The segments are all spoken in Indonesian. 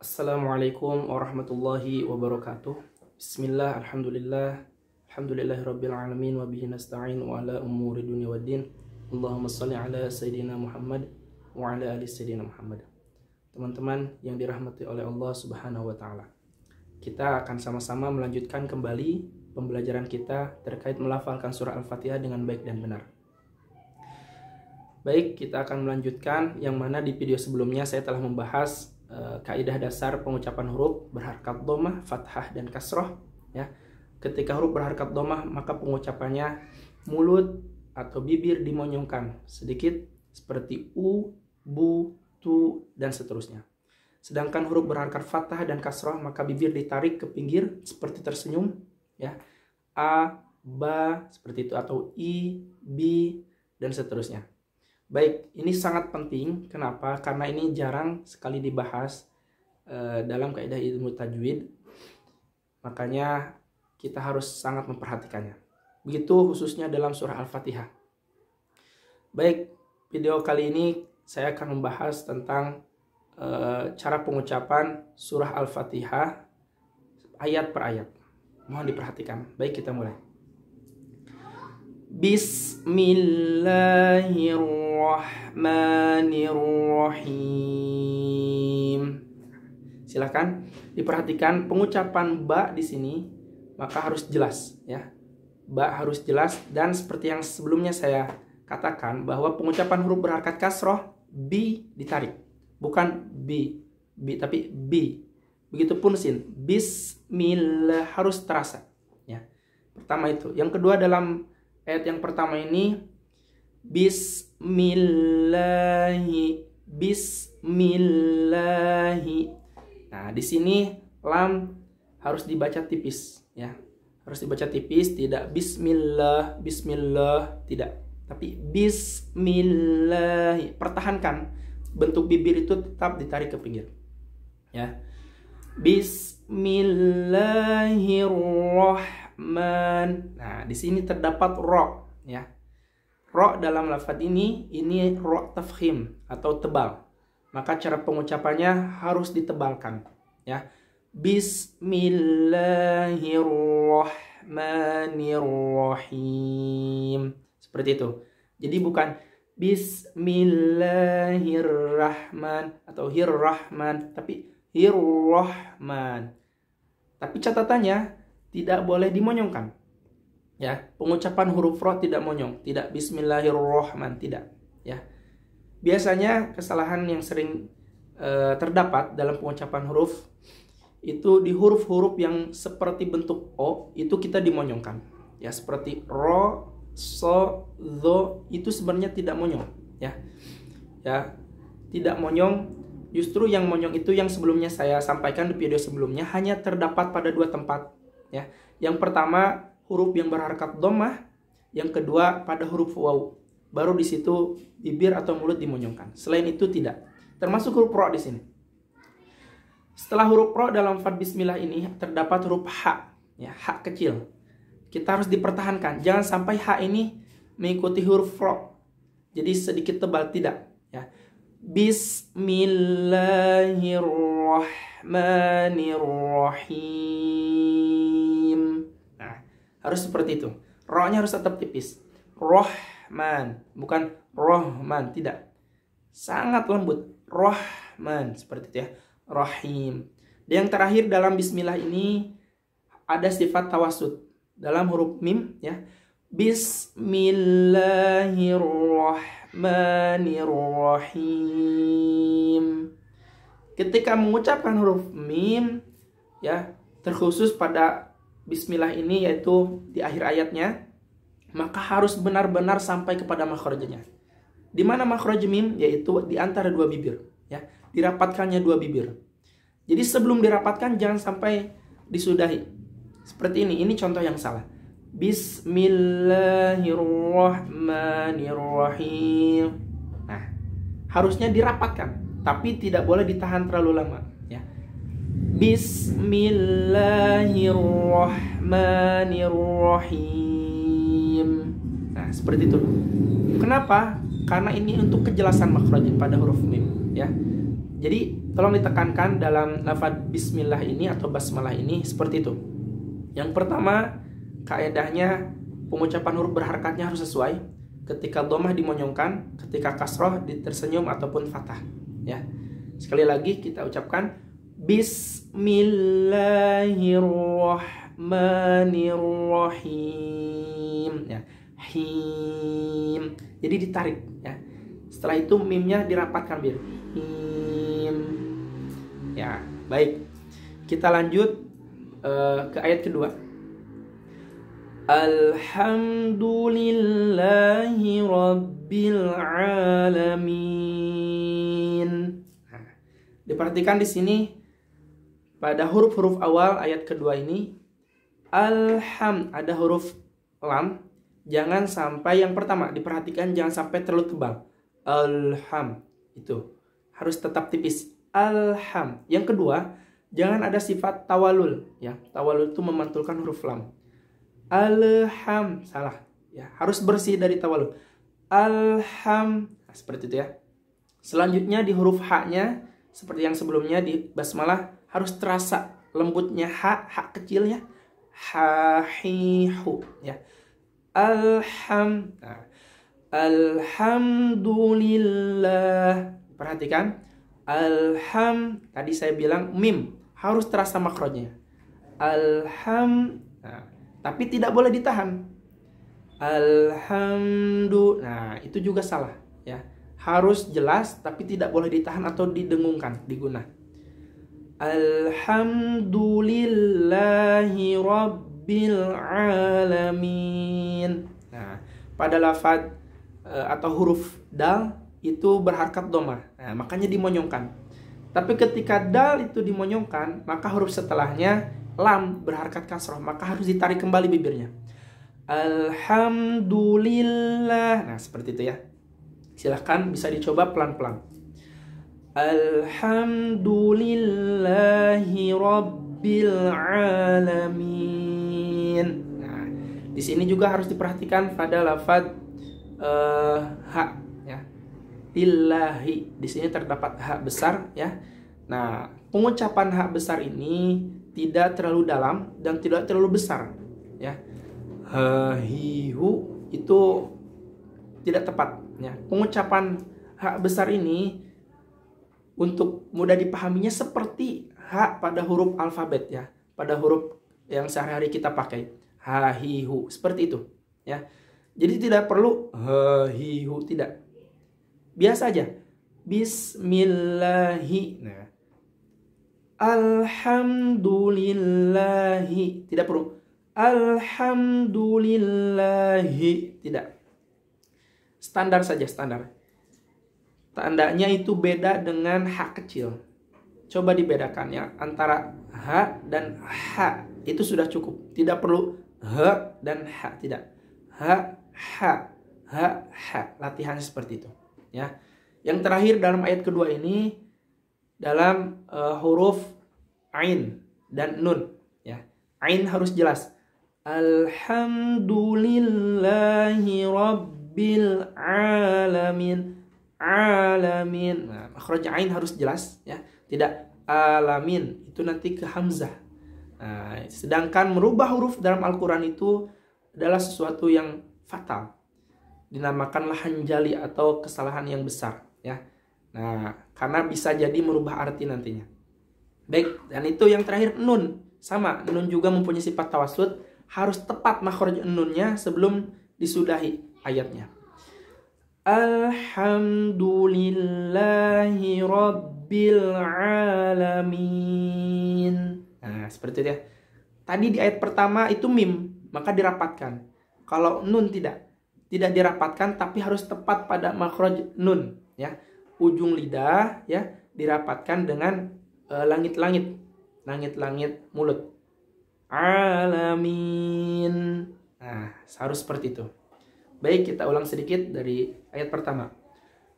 Assalamualaikum warahmatullahi wabarakatuh. Bismillah, alhamdulillah, alhamdulillahirabbil alamin wa bihi nasta'in wa ala umuri dunya waddin. Allahumma shalli ala sayyidina Muhammad wa ala ali sayyidina Muhammad. Teman-teman yang dirahmati oleh Allah Subhanahu wa taala. Kita akan sama-sama melanjutkan kembali pembelajaran kita terkait melafalkan surah Al-Fatihah dengan baik dan benar. Baik, kita akan melanjutkan yang mana di video sebelumnya saya telah membahas kaidah dasar pengucapan huruf berharakat dhammah, fathah dan kasroh. Ya, ketika huruf berharakat dhammah maka pengucapannya mulut atau bibir dimonyongkan sedikit seperti u, bu, tu dan seterusnya. Sedangkan huruf berharakat fathah dan kasroh maka bibir ditarik ke pinggir seperti tersenyum. Ya, a, ba seperti itu atau i, bi dan seterusnya. Baik, ini sangat penting. Kenapa? Karena ini jarang sekali dibahas dalam kaidah ilmu tajwid. Makanya kita harus sangat memperhatikannya. Begitu khususnya dalam surah Al-Fatihah. Baik, video kali ini saya akan membahas tentang cara pengucapan surah Al-Fatihah ayat per ayat. Mohon diperhatikan. Baik, kita mulai. Bismillahirrahmanirrahim. Silakan diperhatikan pengucapan ba di sini maka harus jelas ya. Ba harus jelas dan seperti yang sebelumnya saya katakan bahwa pengucapan huruf berharakat kasroh bi ditarik. Bukan bi tapi bi. Begitupun sin. Bismillah harus terasa ya. Pertama itu. Yang kedua dalam ayat yang pertama ini bismillahi. Nah, di sini lam harus dibaca tipis ya. Harus dibaca tipis, tidak bismillah tidak. Tapi bismillahi. Pertahankan bentuk bibir itu tetap ditarik ke pinggir. Ya. Bismillahirrahmanirrahim. Nah, di sini terdapat ro ya. Ro dalam lafaz ini ro tafkhim atau tebal. Maka cara pengucapannya harus ditebalkan ya. Bismillahirrahmanirrahim. Seperti itu. Jadi bukan bismillahirrahman atau hirrahman, tapi hirrahman. Tapi catatannya tidak boleh dimonyongkan. Ya, pengucapan huruf ro tidak monyong, tidak bismillahirrahman, tidak. Ya, biasanya kesalahan yang sering terdapat dalam pengucapan huruf itu di huruf-huruf yang seperti bentuk o itu kita dimonyongkan. Ya, seperti ro, so, zo itu sebenarnya tidak monyong. Ya, tidak monyong. Justru yang monyong itu yang sebelumnya saya sampaikan di video sebelumnya hanya terdapat pada dua tempat. Ya, yang pertama huruf yang berharakat dhammah, yang kedua pada huruf waw. Baru di situ bibir atau mulut dimonyongkan. Selain itu tidak. Termasuk huruf ro di sini. Setelah huruf ro dalam lafaz bismillah ini terdapat huruf ha, ya, ha kecil. Kita harus dipertahankan. Jangan sampai ha ini mengikuti huruf ro. Jadi sedikit tebal, tidak, ya. Bismillahirrahmanirrahim. Harus seperti itu. Ro-nya harus tetap tipis. Rohman, bukan rohman, tidak. Sangat lembut. Rohman, seperti itu ya. Rahim. Dan yang terakhir dalam bismillah ini ada sifat tawasud dalam huruf mim ya. Bismillahirrahmanirrahim. Ketika mengucapkan huruf mim ya, terkhusus pada bismillah ini yaitu di akhir ayatnya, maka harus benar-benar sampai kepada makhrajnya. Di mana makhraj mim? Yaitu di antara dua bibir, ya. Dirapatkannya dua bibir. Jadi sebelum dirapatkan jangan sampai disudahi. Seperti ini contoh yang salah. Bismillahirrahmanirrahim. Nah, harusnya dirapatkan, tapi tidak boleh ditahan terlalu lama, ya. Bismillahirrahmanirrahim. Nah, seperti itu. Kenapa? Karena ini untuk kejelasan makhraj pada huruf mim, ya. Jadi tolong ditekankan dalam lafaz bismillah ini atau basmalah ini seperti itu. Yang pertama, kaedahnya pengucapan huruf berharakatnya harus sesuai. Ketika dhammah dimonyongkan, ketika kasroh tersenyum ataupun fathah. Ya. Sekali lagi kita ucapkan Bismillahirrahmanirrahim. Ya. Him. Jadi ditarik. Ya. Setelah itu mimnya dirapatkan biar. Him. Ya, baik. Kita lanjut ke ayat kedua. Alhamdulillahi Rabbil Alamin. Nah, diperhatikan di sini pada huruf-huruf awal ayat kedua ini, ada huruf lam. Jangan sampai yang pertama, diperhatikan jangan sampai terlalu tebal. Itu harus tetap tipis. Yang kedua, jangan ada sifat tawalul. Ya, tawalul itu memantulkan huruf lam. Salah. Ya, harus bersih dari tawalul. Nah, seperti itu ya. Selanjutnya di huruf ha-nya seperti yang sebelumnya di basmalah harus terasa lembutnya ha kecilnya. Ha hi hu ya. Alhamdulillah. Perhatikan. Tadi saya bilang mim harus terasa makrojnya. Tapi tidak boleh ditahan. Nah, itu juga salah ya. Harus jelas tapi tidak boleh ditahan atau didengungkan, diguna. Alhamdulillahi Rabbil Alamin. Nah, pada lafaz atau huruf dal itu berharakat dhammah. Nah, makanya dimonyongkan. Tapi ketika dal itu dimonyongkan, maka huruf setelahnya lam berharakat kasroh, maka harus ditarik kembali bibirnya. Alhamdulillah. Nah, seperti itu ya. Silahkan bisa dicoba pelan-pelan. Alhamdulillahi Rabbil Alamin. Nah, di sini juga harus diperhatikan pada lafaz ha ya. Lillahi. Di sini terdapat ha besar ya. Nah, pengucapan ha besar ini tidak terlalu dalam dan tidak terlalu besar ya. Hahihu itu tidak tepat ya. Pengucapan ha besar ini untuk mudah dipahaminya seperti ha pada huruf alfabet ya, pada huruf yang sehari-hari kita pakai. Hahihu seperti itu ya. Jadi tidak perlu hahihu, tidak. Biasa aja. Bismillahi. Nah. Alhamdulillahi. Tidak perlu. Alhamdulillahi. Tidak. Standar saja, standar. Tandanya itu beda dengan ha kecil. Coba dibedakan ya. Antara ha dan ha. Itu sudah cukup. Tidak perlu ha dan ha. Tidak. Ha, ha, ha, ha. Latihan seperti itu. Ya. Yang terakhir dalam ayat kedua ini dalam huruf ain dan nun ya. Ain harus jelas. Alhamdulillahi Rabbil Alamin. Alamin. Nah, makhraj ain harus jelas ya. Tidak alamin. Itu nanti ke hamzah. Nah, sedangkan merubah huruf dalam Al-Qur'an itu adalah sesuatu yang fatal. Dinamakan lahan jali atau kesalahan yang besar ya. Nah, karena bisa jadi merubah arti nantinya. Baik, dan itu yang terakhir nun. Sama, nun juga mempunyai sifat tawasud, harus tepat makhraj nunnya sebelum disudahi ayatnya. Alhamdulillahi Rabbil Alamin. Nah, seperti itu ya. Tadi di ayat pertama itu mim, maka dirapatkan. Kalau nun tidak dirapatkan tapi harus tepat pada makhraj nun ya. Ujung lidah ya dirapatkan dengan langit-langit mulut. Alamin. Nah, harus seperti itu. Baik, kita ulang sedikit dari ayat pertama.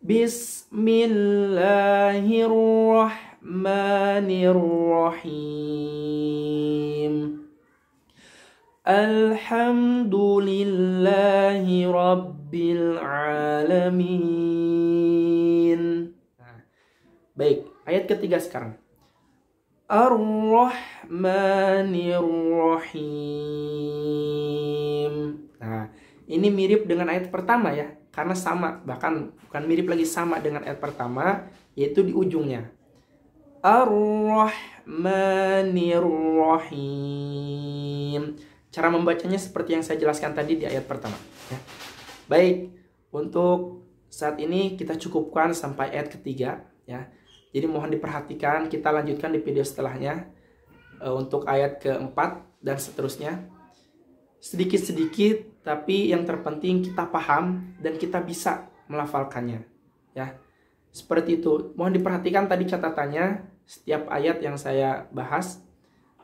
Bismillahirrahmanirrahim. Alhamdulillahi Rabbil Alamin. Nah, baik, Ayat ketiga sekarang. Ar-Rahmanir-Rahim. Nah, ini mirip dengan ayat pertama ya, karena sama, bahkan bukan mirip lagi, sama dengan ayat pertama, yaitu di ujungnya. Ar-Rahmanir-Rahim. Cara membacanya seperti yang saya jelaskan tadi di ayat pertama ya. Baik, untuk saat ini kita cukupkan sampai ayat ketiga ya. Jadi mohon diperhatikan, kita lanjutkan di video setelahnya untuk ayat keempat dan seterusnya. Sedikit-sedikit, tapi yang terpenting kita paham dan kita bisa melafalkannya. Ya, seperti itu. Mohon diperhatikan tadi catatannya setiap ayat yang saya bahas,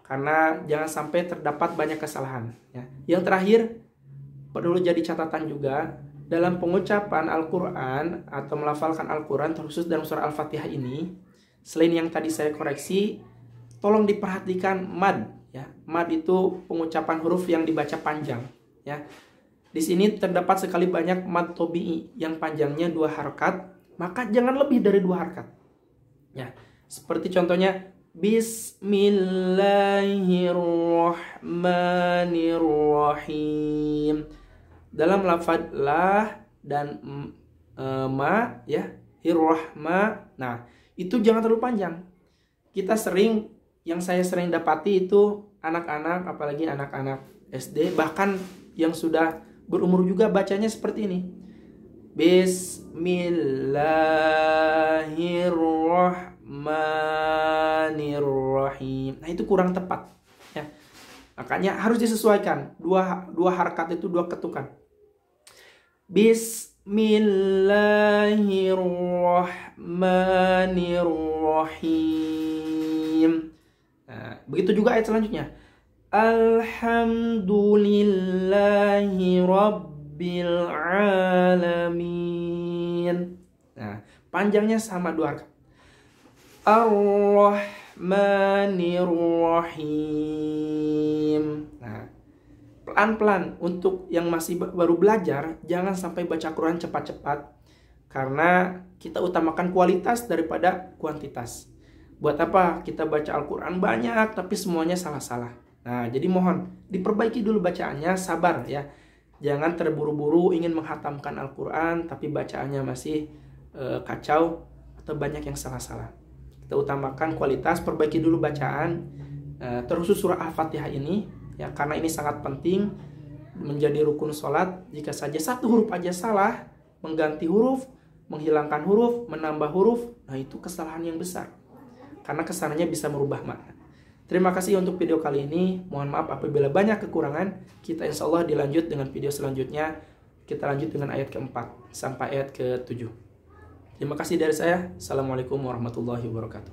karena jangan sampai terdapat banyak kesalahan. Ya. Yang terakhir, perlu jadi catatan juga, dalam pengucapan Al-Quran atau melafalkan Al-Quran, terkhusus dalam surah Al-Fatihah ini, selain yang tadi saya koreksi, tolong diperhatikan mad. Ya. Mad itu pengucapan huruf yang dibaca panjang. Ya. Di sini terdapat sekali banyak mad tobi'i yang panjangnya 2 harakat, maka jangan lebih dari 2 harakat. Ya. Seperti contohnya, Bismillahirrahmanirrahim. Dalam lafaz lah dan ma ya, hirrahma. Nah, itu jangan terlalu panjang. Yang saya sering dapati itu anak-anak, apalagi anak-anak SD, bahkan yang sudah berumur juga bacanya seperti ini. Bismillahirrahmanirrahim. Nah, itu kurang tepat ya. Makanya harus disesuaikan. Dua harakat itu 2 ketukan. Bismillahirrahmanirrahim. Nah, begitu juga ayat selanjutnya. Alhamdulillahi rabbil alamin. Nah, panjangnya sama 2 harakat. Ar-Rahmanir-Rahim. Nah, pelan-pelan untuk yang masih baru belajar, jangan sampai baca Quran cepat-cepat, karena kita utamakan kualitas daripada kuantitas. Buat apa kita baca Al-Quran banyak tapi semuanya salah-salah? Nah, jadi mohon diperbaiki dulu bacaannya, sabar ya. Jangan terburu-buru ingin menghatamkan Al-Quran tapi bacaannya masih kacau atau banyak yang salah-salah. Kita utamakan kualitas, perbaiki dulu bacaan, terkhusus surah Al-Fatihah ini ya, karena ini sangat penting menjadi rukun sholat. Jika saja 1 huruf aja salah, mengganti huruf, menghilangkan huruf, menambah huruf, nah itu kesalahan yang besar, karena kesananya bisa merubah makna. Terima kasih untuk video kali ini. Mohon maaf apabila banyak kekurangan. Kita insya Allah dilanjut dengan video selanjutnya. Kita lanjut dengan ayat keempat sampai ayat ke-7. Terima kasih dari saya. Assalamualaikum warahmatullahi wabarakatuh.